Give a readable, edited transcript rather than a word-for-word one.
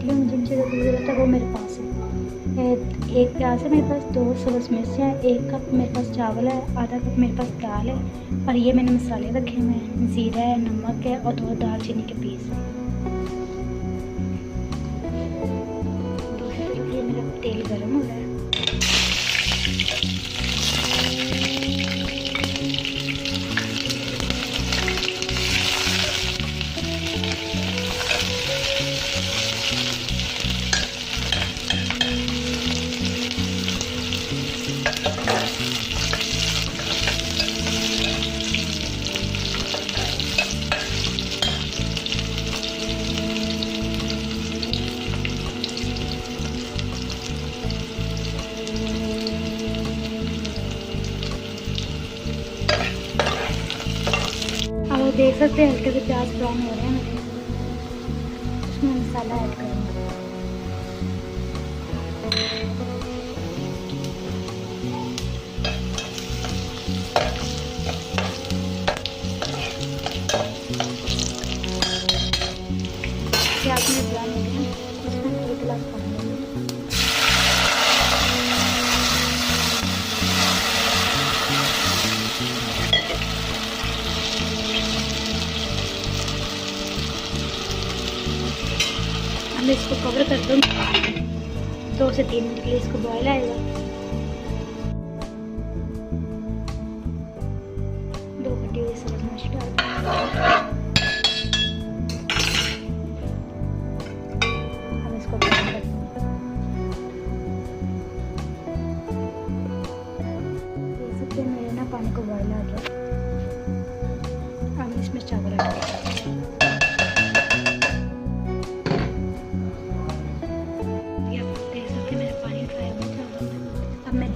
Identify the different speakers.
Speaker 1: के लिए मुझे जिन चीज़ों की ज़रूरत है वो मेरे पास है। एक प्याज है मेरे पास, 2 सब्ज़ मिर्च हैं, 1 कप मेरे पास चावल है, आधा कप मेरे पास दाल है और ये मैंने मसाले रखे हुए हैं, ज़ीरा है, नमक है और 2 दालचीनी के पीस। दूसरे के लिए मेरा तेल गर्म हो रहा है। अब आप देख सकते हैं हल्के से प्याज ब्राउन हो रहे हैं मेरे। इसमें मसाला ऐड करूँगी। प्याज में ब्राउन हो गया, इसमें 1 गिलास पानी दूँगी। मैं इसको कवर कर दूँगी, 2 से 3 मिनट के लिए इसको बॉयल आएगा। 2 कटी हुई सब्ज़ मिर्च डाल अब इसको बॉयल कर दूँगी। देख सकते हैं मेरे ना पानी को बॉयल आ गया। अब इसमें चावल ऐड करेंगे। अब मैं